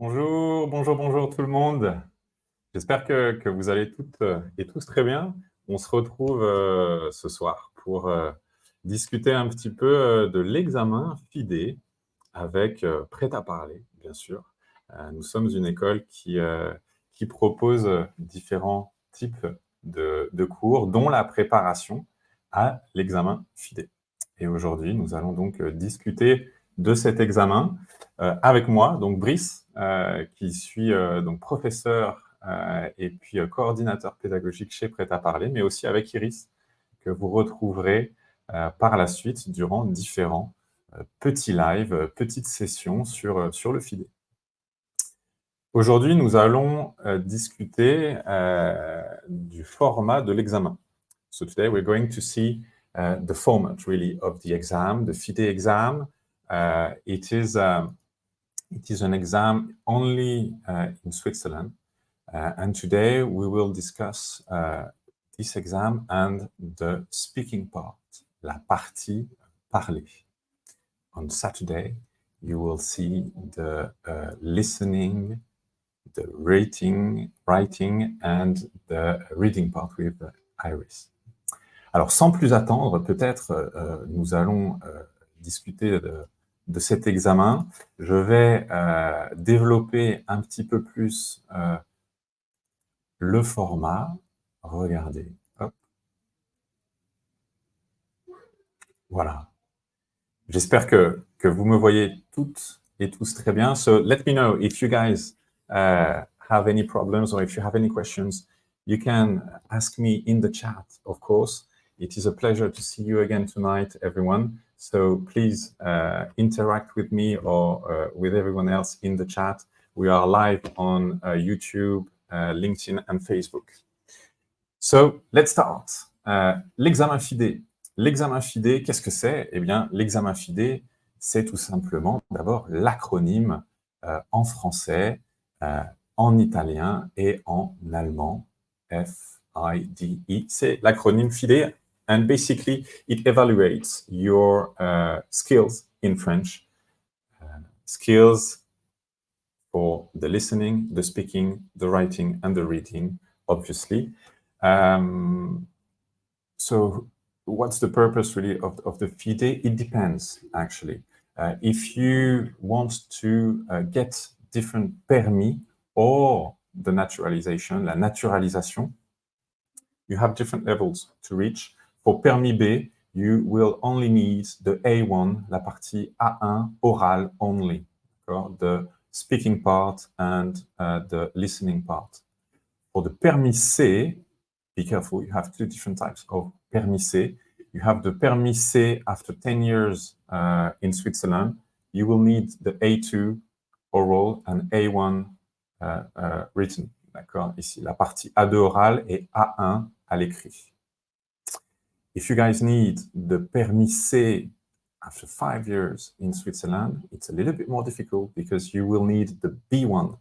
Bonjour, bonjour, bonjour tout le monde. J'espère que vous allez toutes et tous très bien. On se retrouve ce soir pour discuter un petit peu de l'examen FIDE avec Prêt à parler, bien sûr. Nous sommes une école qui propose différents types de cours, dont la préparation à l'examen FIDE. Et aujourd'hui, nous allons donc discuter de cet examen avec moi, donc Brice, qui suis donc professeur et puis coordinateur pédagogique chez Prêt à parler, mais aussi avec Iris, que vous retrouverez par la suite durant différents petits lives, petites sessions sur le FIDE. Aujourd'hui, nous allons discuter du format de l'examen. So today we're going to see the format really of the exam, the FIDE exam. It is an exam only in Switzerland. And today we will discuss this exam and the speaking part, la partie parler. On Saturday, you will see the listening, the writing, and the reading part with Iris. Alors, sans plus attendre, peut-être nous allons discuter de cet examen. Je vais développer un petit peu plus le format. Regardez. Hop. Voilà. J'espère que vous me voyez toutes et tous très bien. So let me know if you guys have any problems or if you have any questions. You can ask me in the chat, of course. It is a pleasure to see you again tonight, everyone. So please interact with me or with everyone else in the chat. We are live on YouTube, LinkedIn, and Facebook. So let's start. L'examen FIDE. L'examen FIDE, qu'est-ce que c'est? Eh bien, l'examen FIDE, c'est tout simplement d'abord l'acronyme en français, en italien et en allemand. FIDE. C'est l'acronyme FIDE. And basically, it evaluates your skills in French. Skills for the listening, the speaking, the writing, and the reading, obviously. So what's the purpose really of the FIDE? It depends, actually. If you want to get different permis or the naturalization, la naturalisation, you have different levels to reach. For permis B, you will only need the A1, la partie A1 oral only, the speaking part and the listening part. For the permis C, be careful, you have two different types of permis C. You have the permis C after 10 years in Switzerland. You will need the A2 oral and A1 written. D'accord? Ici, la partie A2 oral et A1 à l'écrit. If you guys need the permis C after 5 years in Switzerland, it's a little bit more difficult because you will need the B1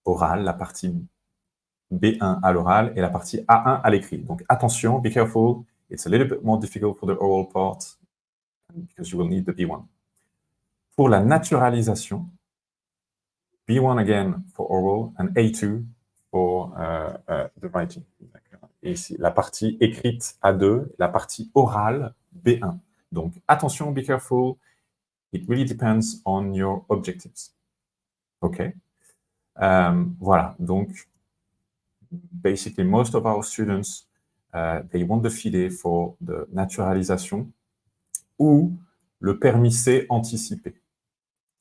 oral, la partie B1 à l'oral et la partie A1 à l'écrit. Donc attention, be careful, it's a little bit more difficult for the oral part because you will need the B1. Pour la naturalisation, B1 again for oral and A2 for the writing. Et ici, la partie écrite A2, la partie orale B1. Donc attention, be careful, it really depends on your objectives. OK? Voilà, donc basically most of our students, they want the FIDE for the naturalisation ou le permis C anticipé.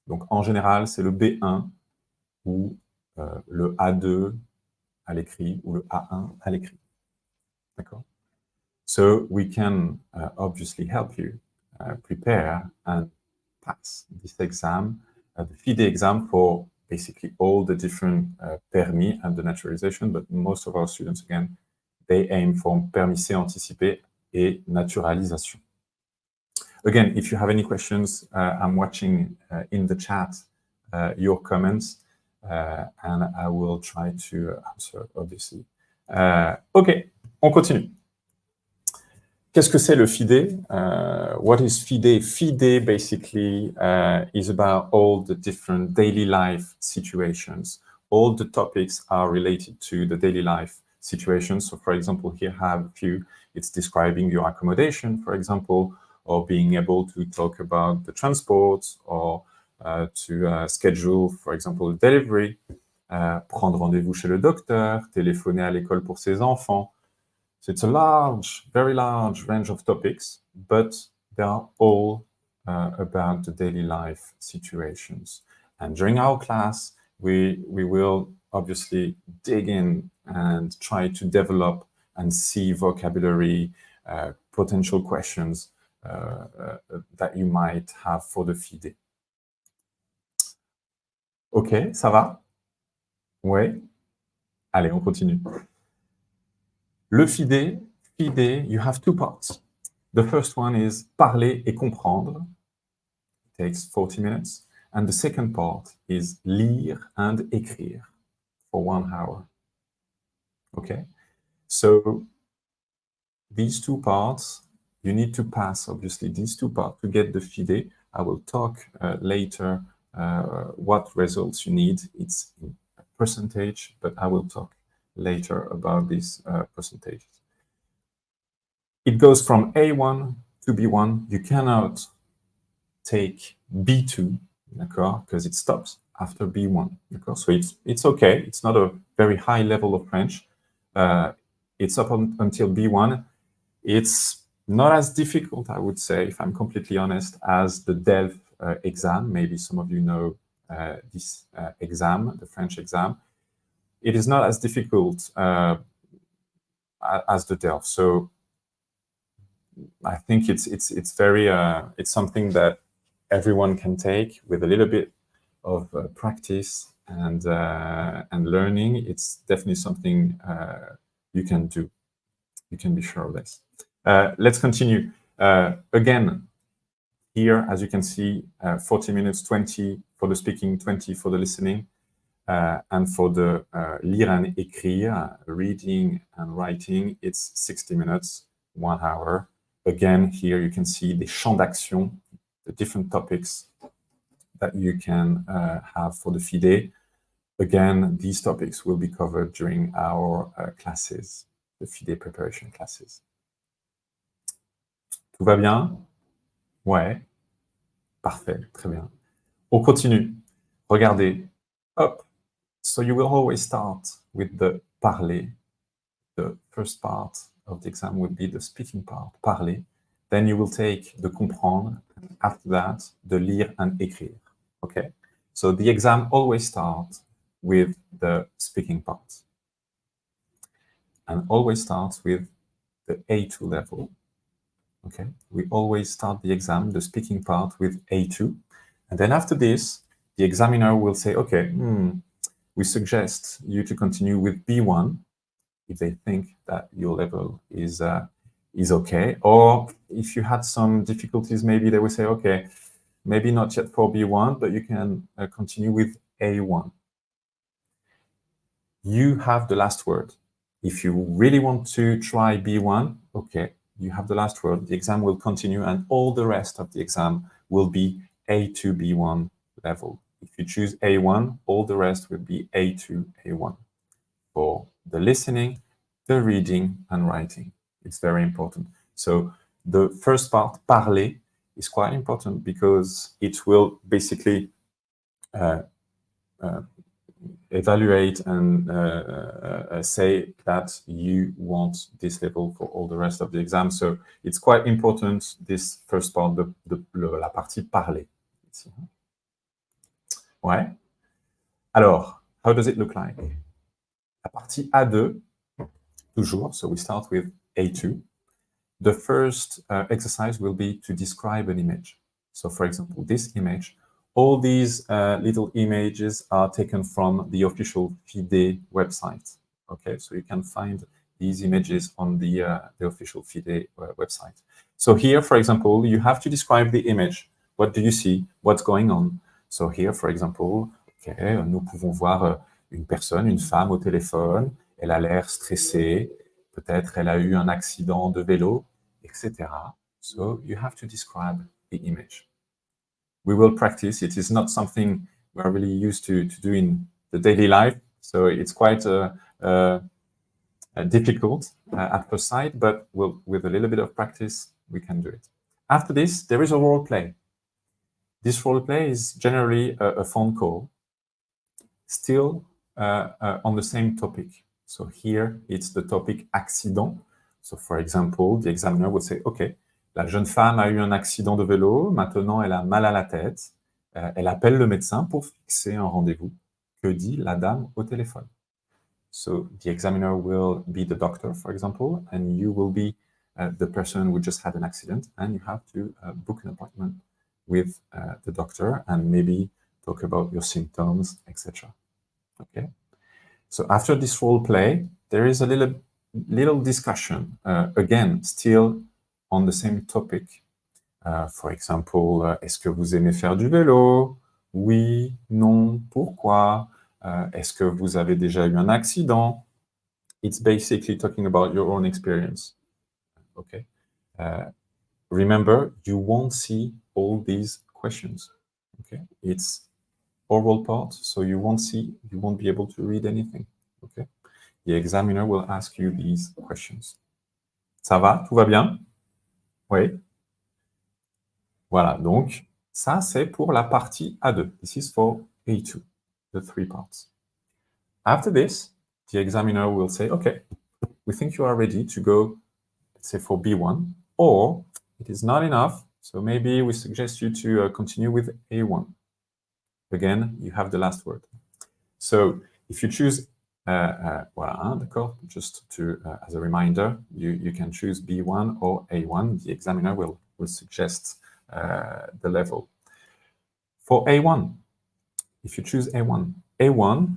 Donc en général, c'est le B1 ou le A2 à l'écrit ou le A1 à l'écrit. D'accord? So we can obviously help you prepare and pass this exam, the FIDE exam for basically all the different permis and the naturalization, but most of our students, again, they aim for permis C anticipé et naturalisation. Again, if you have any questions, I'm watching in the chat your comments, and I will try to answer, obviously. OK, on continue. Qu'est-ce que c'est le FIDE? What is FIDE? FIDE basically is about all the different daily life situations. All the topics are related to the daily life situations. So for example, here I have a few. It's describing your accommodation, for example, or being able to talk about the transport, or to schedule, for example, delivery, prendre rendez-vous chez le docteur, téléphoner à l'école pour ses enfants. So it's a large, very large range of topics, but they are all about the daily life situations. And during our class, we will obviously dig in and try to develop and see vocabulary, potential questions that you might have for the FIDE. Ok, ça va? Ouais. Allez, on continue. Le FIDE, you have two parts. The first one is parler et comprendre. It takes 40 minutes. And the second part is lire and écrire for 1 hour. Okay? So these two parts, you need to pass, obviously, these two parts to get the FIDE. I will talk later what results you need. It's a percentage, but I will talk later about these percentages. It goes from A1 to B1. You cannot take B2, because it stops after B1. So it's okay. It's not a very high level of French. It's up until B1. It's not as difficult, I would say, if I'm completely honest, as the DELF exam. Maybe some of you know this exam, the French exam. It is not as difficult as the DELF. So I think it's very it's something that everyone can take with a little bit of practice and learning. It's definitely something you can do. You can be sure of this. Let's continue. Again, here, as you can see, 40 minutes, 20 for the speaking, 20 for the listening. And for the lire and écrire, reading and writing, it's 60 minutes, 1 hour. Again, here you can see the champs d'action, the different topics that you can have for the FIDE. Again, these topics will be covered during our classes, the FIDE preparation classes. Tout va bien? Ouais. Parfait, très bien. On continue. Regardez. Hop. So you will always start with the parler. The first part of the exam will be the speaking part, parler. Then you will take the comprendre, and after that, the lire and écrire. Okay? So the exam always starts with the speaking part. And always starts with the A2 level. Okay? We always start the exam, the speaking part, with A2. And then after this, the examiner will say, okay, we suggest you to continue with B1 if they think that your level is okay. Or if you had some difficulties, maybe they will say, okay, maybe not yet for B1, but you can continue with A1. You have the last word. If you really want to try B1, okay, you have the last word. The exam will continue, and all the rest of the exam will be A2, B1 level. If you choose A1, all the rest will be A2, A1 for the listening, the reading, and writing. It's very important. So the first part, parler, is quite important because it will basically evaluate and say that you want this level for all the rest of the exam. So it's quite important, this first part, la partie parler. Ici. Ouais. Alors, how does it look like? La partie A2, toujours, so we start with A2. The first exercise will be to describe an image. So for example, this image, all these little images are taken from the official FIDE website. Okay, so you can find these images on the official FIDE website. So here, for example, you have to describe the image. What do you see? What's going on? So here, for example, okay, nous pouvons voir une personne, une femme au téléphone. Elle a l'air stressée. Peut-être elle a eu un accident de vélo. etc. So you have to describe the image. We will practice. It is not something we're really used to do in the daily life, so it's quite difficult at first sight, but with a little bit of practice, we can do it. After this, there is a role play. This role play is generally a phone call, still on the same topic. So here, it's the topic accident. So for example, the examiner would say, OK, la jeune femme a eu un accident de vélo, maintenant elle a mal à la tête, elle appelle le médecin pour fixer un rendez-vous. Que dit la dame au téléphone? So the examiner will be the doctor, for example, and you will be the person who just had an accident, and you have to book an appointment with the doctor and maybe talk about your symptoms, etc. Okay. So after this role play, there is a little discussion, again, still on the same topic. For example, est-ce que vous aimez faire du vélo? Oui, non, pourquoi? Est-ce que vous avez déjà eu un accident? It's basically talking about your own experience. Okay. Remember, you won't see all these questions. Okay. It's oral part, so you won't be able to read anything. Okay. The examiner will ask you these questions. Ça va? Tout va bien? Oui. Voilà, donc ça c'est pour la partie A2. This is for A2, the 3 parts. After this, the examiner will say, okay, we think you are ready to go, let's say, for B1, or it is not enough, so maybe we suggest you to continue with A1. Again, you have the last word. So if you choose, voilà, d'accord, just to, as a reminder, you can choose B1 or A1. The examiner will suggest the level. For A1, if you choose A1,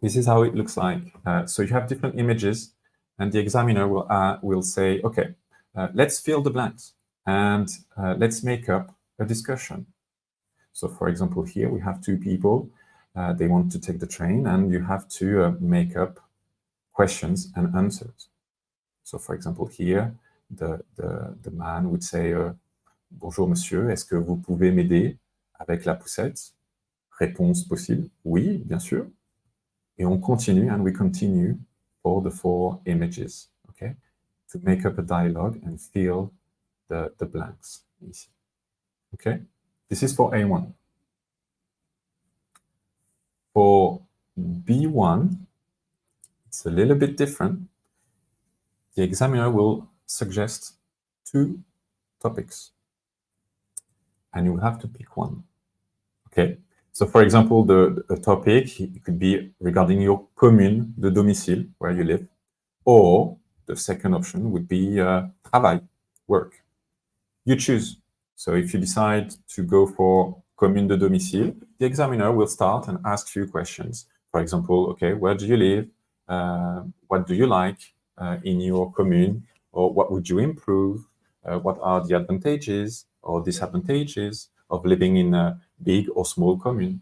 this is how it looks like. So you have different images, and the examiner will say, okay, let's fill the blanks, and let's make up a discussion. So for example, here we have 2 people. They want to take the train, and you have to make up questions and answers. So for example, here, the man would say, bonjour monsieur, est-ce que vous pouvez m'aider avec la poussette? Réponse possible, oui, bien sûr. Et on continue, and we continue for the 4 images, okay? To make up a dialogue and fill the blanks. Ici. Okay? This is for A1. For B1, it's a little bit different. The examiner will suggest 2 topics, and you have to pick one. Okay? So for example, the topic, it could be regarding your commune de domicile, where you live, or the second option would be travail, work. You choose. So if you decide to go for commune de domicile, the examiner will start and ask you questions. For example, okay, where do you live? What do you like in your commune? Or what would you improve? What are the advantages or disadvantages of living in a big or small commune?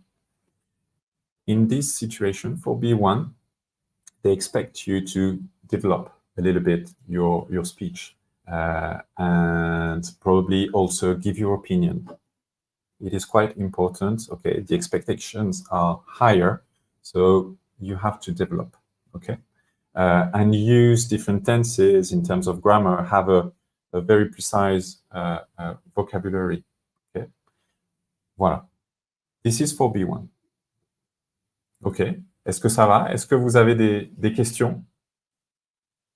In this situation, for B1, they expect you to develop a little bit your speech and probably also give your opinion. It is quite important. Okay, the expectations are higher, so you have to develop. Okay, and use different tenses in terms of grammar. Have a very precise vocabulary. Okay, voilà. This is for B1. Ok. Est-ce que ça va? Est-ce que vous avez des questions?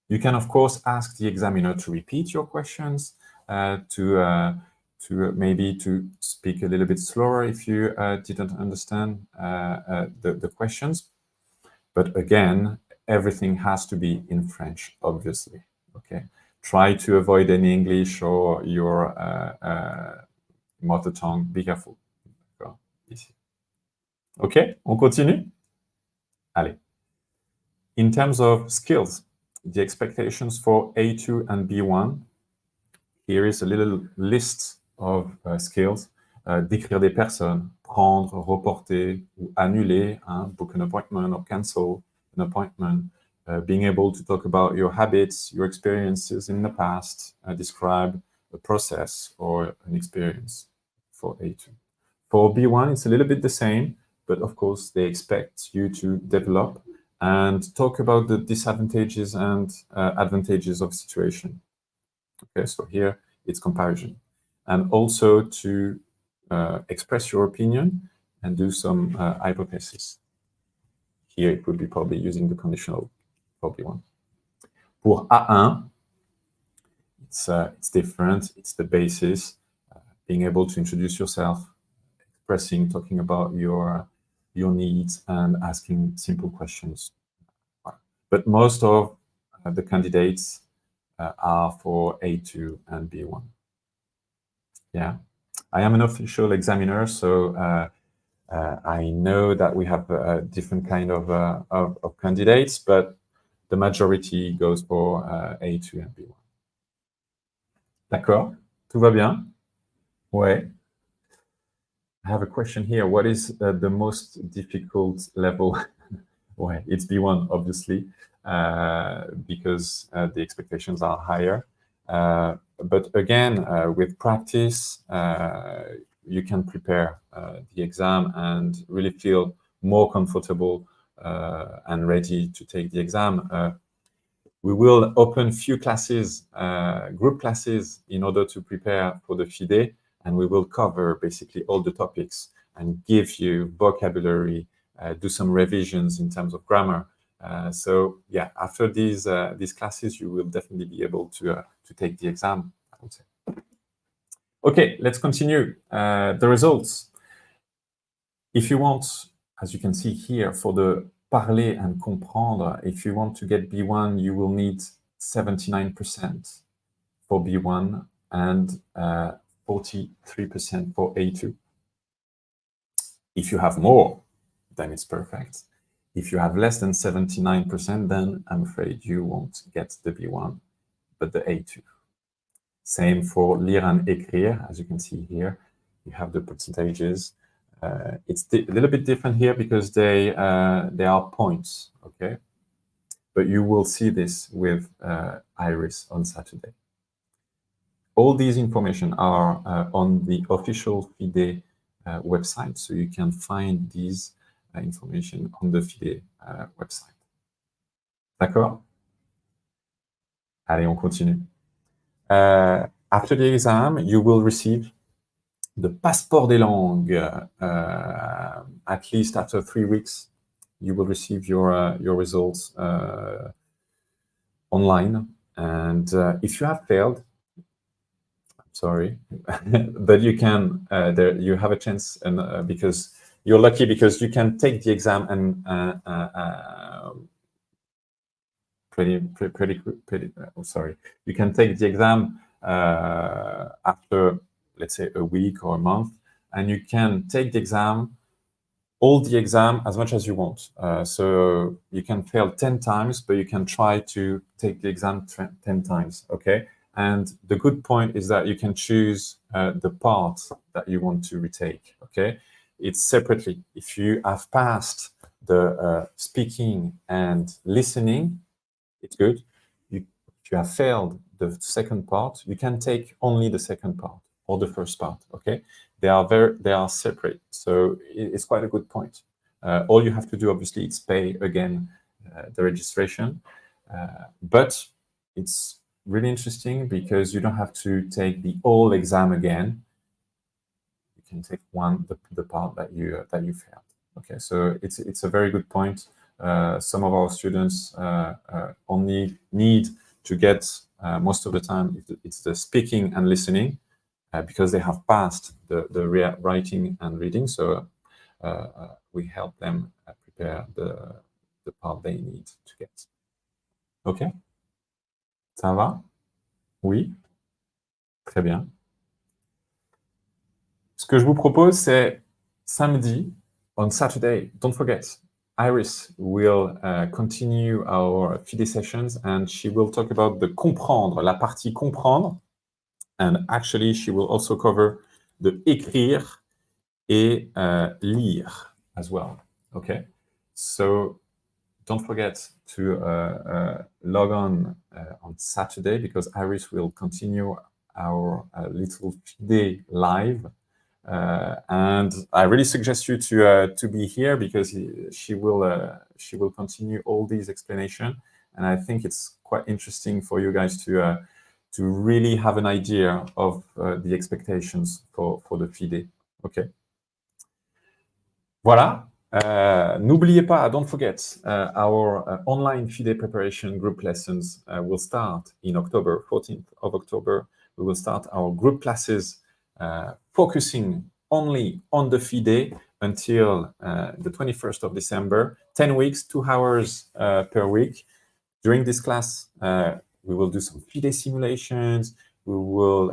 You can, of course, ask the examiner to repeat your questions, to maybe to speak a little bit slower if you didn't understand the questions. But again, everything has to be in French, obviously. Okay. Try to avoid any English or your mother tongue. Be careful. Ici. Ok, on continue? Allez. In terms of skills, the expectations for A2 and B1, here is a little list of skills. Décrire des personnes, prendre, reporter ou annuler, book an appointment or cancel an appointment, being able to talk about your habits, your experiences in the past, describe a process or an experience for A2. For B1, it's a little bit the same, but of course, they expect you to develop and talk about the disadvantages and advantages of situation. Okay, so here it's comparison. And also to express your opinion and do some hypothesis. Here it would be probably using the conditional for B1. For A1, it's different. It's the basis, being able to introduce yourself, expressing, talking about your needs, and asking simple questions. But most of the candidates are for A2 and B1. Yeah, I am an official examiner, so I know that we have a different kind of candidates, but the majority goes for A2 and B1. D'accord? Tout va bien? Ouais. I have a question here. What is the most difficult level? Ouais, it's B1, obviously, because the expectations are higher. But again, with practice, you can prepare the exam and really feel more comfortable and ready to take the exam. We will open few classes, group classes, in order to prepare for the FIDE, and we will cover basically all the topics and give you vocabulary, do some revisions in terms of grammar. So yeah, after these classes, you will definitely be able to take the exam, I would say. Okay, let's continue. The results. If you want, as you can see here, for the parler and comprendre, if you want to get B1, you will need 79% for B1 and 43% for A2. If you have more, then it's perfect. If you have less than 79%, then I'm afraid you won't get the B1, but the A2. Same for lire and écrire, as you can see here. You have the percentages. It's a little bit different here because they are points, okay? But you will see this with Iris on Saturday. All these information are on the official FIDE website, so you can find these information on the FIDE website. D'accord? Allez, on continue. After the exam, you will receive the passeport des langues. At least after 3 weeks, you will receive your results online. And if you have failed, sorry, but you can. You have a chance, and because you're lucky, because you can take the exam and sorry, you can take the exam after, let's say, a week or a month, and you can take the exam, all the exam, as much as you want. So you can fail 10 times, but you can try to take the exam 10 times, okay? And the good point is that you can choose the part that you want to retake, okay? It's separately. If you have passed the speaking and listening, it's good. If you have failed the second part, you can take only the second part or the first part, okay? They are separate, so it's quite a good point. All you have to do, obviously, is pay again the registration, but it's really interesting because you don't have to take the whole exam again. You can take the part that you failed. Okay, so it's a very good point. Some of our students only need to get most of the time it's the speaking and listening because they have passed the writing and reading. So we help them prepare the part they need to get. Okay, ça va? Oui, très bien. Ce que je vous propose, c'est samedi, on Saturday, don't forget, Iris will continue our FIDE sessions and she will talk about the comprendre, la partie comprendre. And actually, she will also cover the écrire et lire as well. Okay, so don't forget to log on Saturday, because Iris will continue our little FIDE live. And I really suggest you to be here, because she will continue all these explanations. And I think it's quite interesting for you guys to really have an idea of the expectations for the FIDE. Okay. Voilà. N'oubliez pas, don't forget, our online FIDE preparation group lessons will start in October, 14th of October. We will start our group classes focusing only on the FIDE until the 21st of December, 10 weeks, 2 hours per week. During this class, we will do some FIDE simulations. We will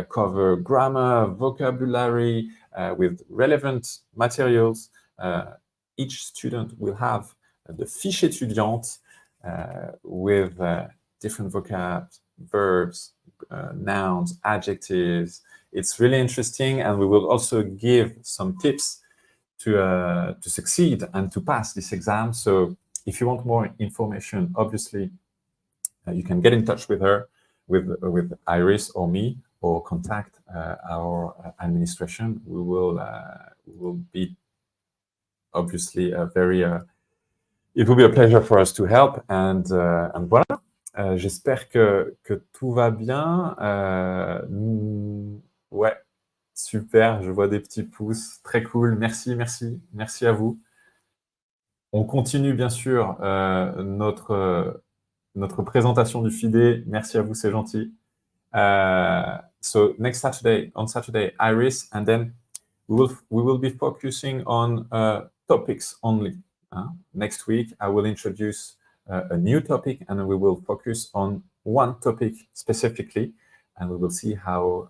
cover grammar, vocabulary with relevant materials. Each student will have the fiche étudiante with different vocabs, verbs, nouns, adjectives. It's really interesting, and we will also give some tips to succeed and to pass this exam. So if you want more information, obviously, you can get in touch with her, with Iris or me, or contact our administration. We will be obviously it will be a pleasure for us to help. And voilà. J'espère que tout va bien. Ouais, super, je vois des petits pouces. Très cool. Merci, merci. Merci à vous. On continue, bien sûr, notre présentation du FIDE. Merci à vous, c'est gentil. So next Saturday, on Saturday, Iris, and then we will be focusing on topics only. Next week, I will introduce a new topic, and we will focus on one topic specifically, and we will see how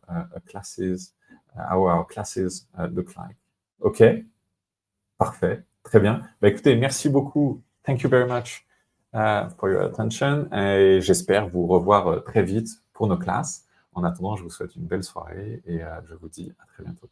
our classes look like. OK? Parfait. Très bien. Bah, écoutez, merci beaucoup. Thank you very much for your attention. Et j'espère vous revoir très vite pour nos classes. En attendant, je vous souhaite une belle soirée et je vous dis à très bientôt.